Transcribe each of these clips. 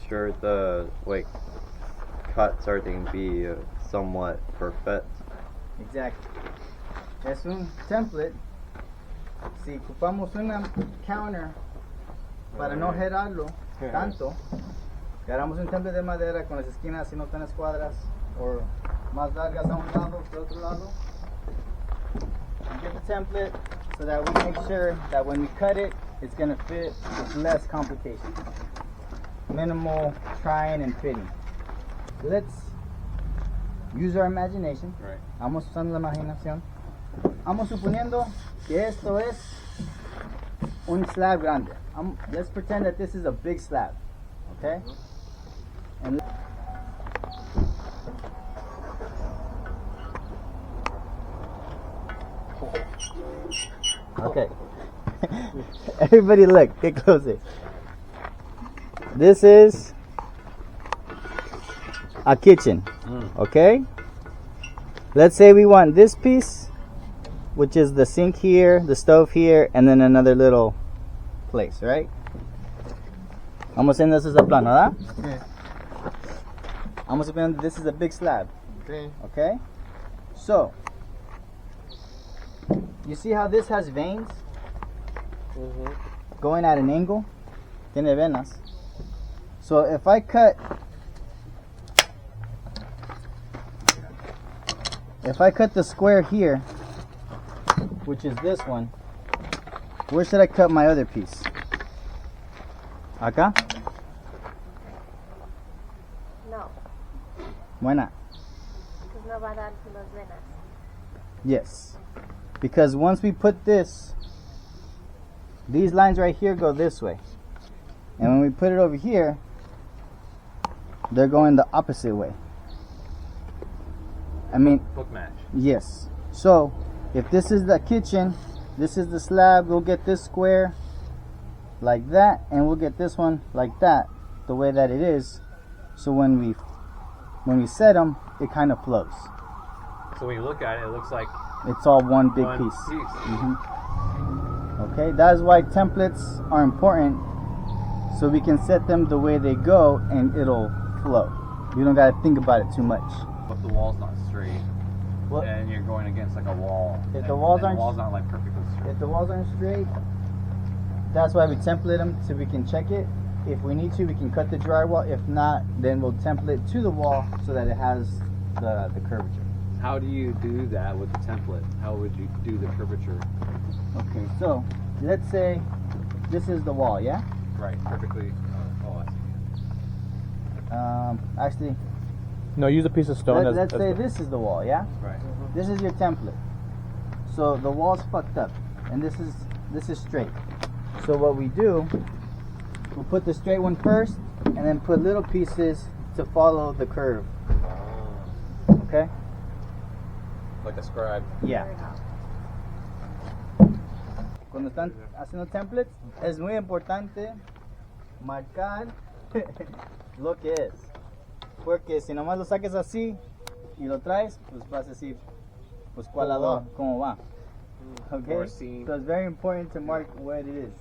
sure the cuts are going to be somewhat perfect. Exactly. Es un template. Si ocupamos una counter para no gerarlo tanto, agarramos un template de madera con las esquinas si no tan escuadras o más largas a un lado que otro lado. We get the template so that we make sure that when we cut it, it's going to fit with less complication. Minimal trying and fitting. Let's use our imagination. Right. Vamos usando la imaginación. Vamos suponiendo que esto es un slab grande. Let's pretend that this is a big slab. Okay? And okay. Everybody look, get closer. This is a kitchen. Okay? Let's say we want this piece, which is the sink here, the stove here, and then another little place, right? Vamos en this is a plano, ¿verdad? Okay. Vamos suponiendo this is a big slab. Okay. Okay? So, you see how this has veins going at an angle? Tiene venas. So if I cut the square here, which is this one, where should I cut my other piece? Acá? No, Why not? because no va a dar las venas. Yes. Because once we put this, these lines right here go this way. And when we put it over here, they're going the opposite way. I mean, Book match. yes. So, if this is the kitchen, this is the slab, we'll get this square like that, and we'll get this one like that, the way that it is. So when we set them, it kind of flows. So when you look at it, it looks like It's all one big one piece. piece. Okay, that is why templates are important, so we can set them the way they go and it'll flow. You don't gotta think about it too much. But the wall's not straight, Well, and you're going against like a wall. If and, the walls and aren't- the wall's not like perfectly straight. if the walls aren't straight, that's why we template them so we can check it. If we need to, we can cut the drywall. If not, then we'll template to the wall so that it has the curvature. How do you do that with the template? How would you do the curvature? Okay, so let's say this is the wall, yeah? Right, perfectly. Oh, I see. Actually, No, use a piece of stone. let's say this is the wall, yeah? Right. This is your template. So the wall's fucked up, and this is straight. So what we do, we'll put the straight one first, and then put little pieces to follow the curve. Okay? Like a scribe. Yeah. Cuando están haciendo templates, es muy importante marcar lo que es. Porque si nomás lo saques así y lo traes, pues vas a decir, pues cuál lado, cómo va. Okay? Or seam. So it's very important to mark what it is.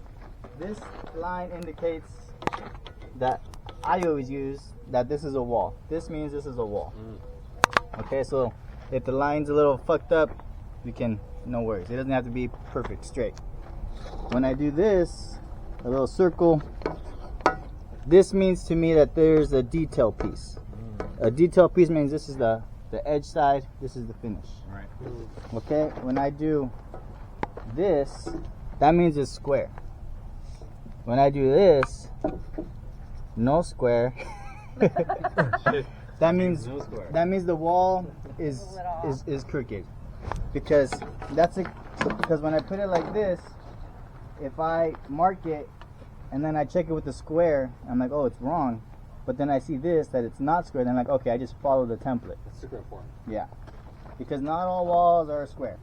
This line indicates that I always use that this is a wall. This means this is a wall. Okay, so if the line's a little fucked up, we can, no worries. It doesn't have to be perfect, straight. When I do this, a little circle, this means to me that there's a detail piece. A detail piece means this is the edge side, this is the finish. Right. Okay, when I do this, that means it's square. When I do this, no square. that means No square. that means the wall is crooked, because because when I put it like this, if I mark it and then I check it with the square, I'm like, oh, it's wrong. But then I see this that it's not square, then I'm like, okay, I just follow the template. It's super important. Yeah, because not all walls are square.